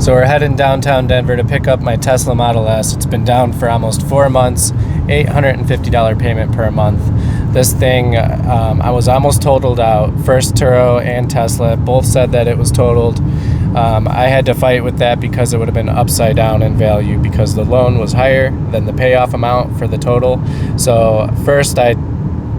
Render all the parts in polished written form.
So we're heading downtown Denver to pick up my Tesla Model S. It's been down for almost 4 months, $850 payment per month. This thing, I was almost totaled out. First Turo and Tesla both said that it was totaled. I had to fight with that because it would have been upside down in value because the loan was higher than the payoff amount for the total. So first I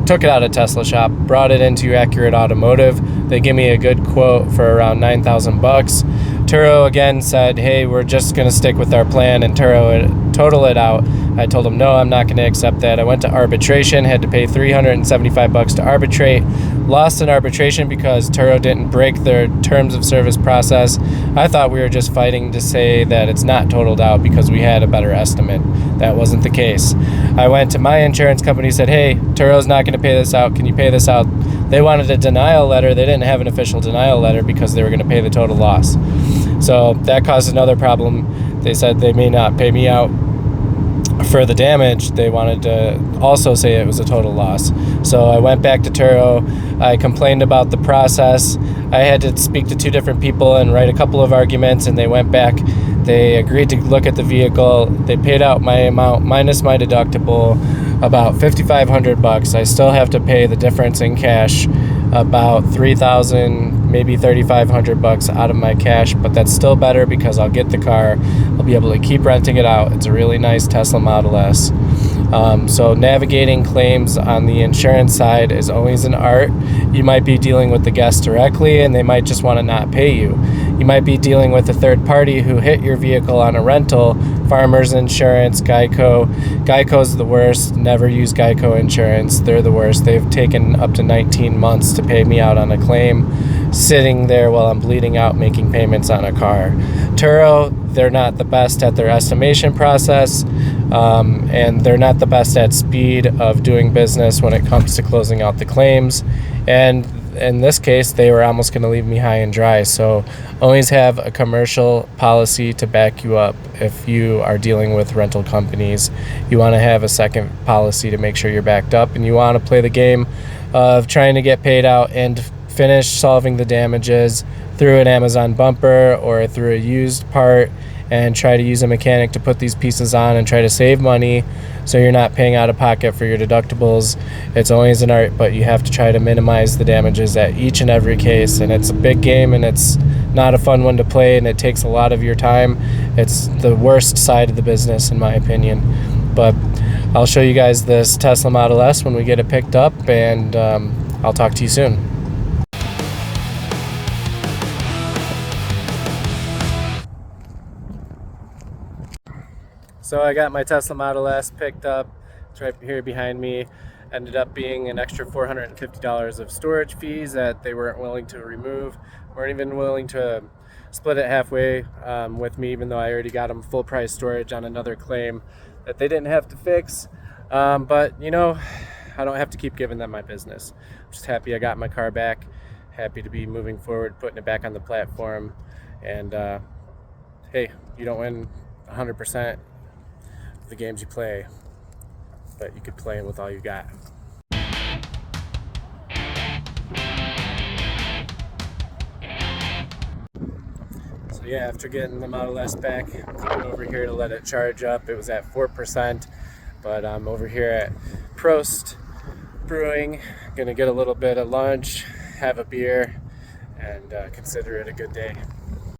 took it out of Tesla shop, brought it into Accurate Automotive. They give me a good quote for around $9,000. Turo again said, hey, we're just going to stick with our plan and total it out. I told them, no, I'm not going to accept that. I went to arbitration, had to pay $375 to arbitrate. Lost in arbitration because Turo didn't break their terms of service process. I thought we were just fighting to say that it's not totaled out because we had a better estimate. That wasn't the case. I went to my insurance company, said, hey, Turo's not going to pay this out. Can you pay this out? They wanted a denial letter. They didn't have an official denial letter because they were going to pay the total loss. So that caused another problem. They said they may not pay me out for the damage. They wanted to also say it was a total loss. So I went back to Turo. I complained about the process. I had to speak to two different people and write a couple of arguments, and they went back. They agreed to look at the vehicle. They paid out my amount minus my deductible, about $5,500. I still have to pay the difference in cash, about $3,000, maybe $3,500 out of my cash, but that's still better because I'll get the car. I'll be able to keep renting it out. It's a really nice Tesla Model S. So navigating claims on the insurance side is always an art. You might be dealing with the guest directly and they might just want to not pay you. You might be dealing with a third party who hit your vehicle on a rental, Farmers Insurance, Geico. Geico's the worst. Never use Geico insurance. They're the worst. They've taken up to 19 months to pay me out on a claim, sitting there while I'm bleeding out making payments on a car. Turo, they're not the best at their estimation process, and they're not the best at speed of doing business when it comes to closing out the claims. And in this case, they were almost going to leave me high and dry. So always have a commercial policy to back you up. If you are dealing with rental companies, you want to have a second policy to make sure you're backed up, and you want to play the game of trying to get paid out and finish solving the damages through an Amazon bumper or through a used part, and try to use a mechanic to put these pieces on and try to save money so you're not paying out of pocket for your deductibles. It's always an art, but you have to try to minimize the damages at each and every case, and it's a big game and it's not a fun one to play, and it takes a lot of your time. It's the worst side of the business in my opinion. But I'll show you guys this Tesla Model S when we get it picked up, and I'll talk to you soon. So I got my Tesla Model S picked up. It's right here behind me. Ended up being an extra $450 of storage fees that they weren't willing to remove. Weren't even willing to split it halfway with me, even though I already got them full price storage on another claim that they didn't have to fix. But you know, I don't have to keep giving them my business. I'm just happy I got my car back. Happy to be moving forward, putting it back on the platform. And hey, you don't win 100% the games you play, but you could play with all you got. So yeah, after getting the Model S back, I'm coming over here to let it charge up. It was at 4%, but I'm over here at Prost Brewing, gonna get a little bit of lunch, have a beer, and consider it a good day.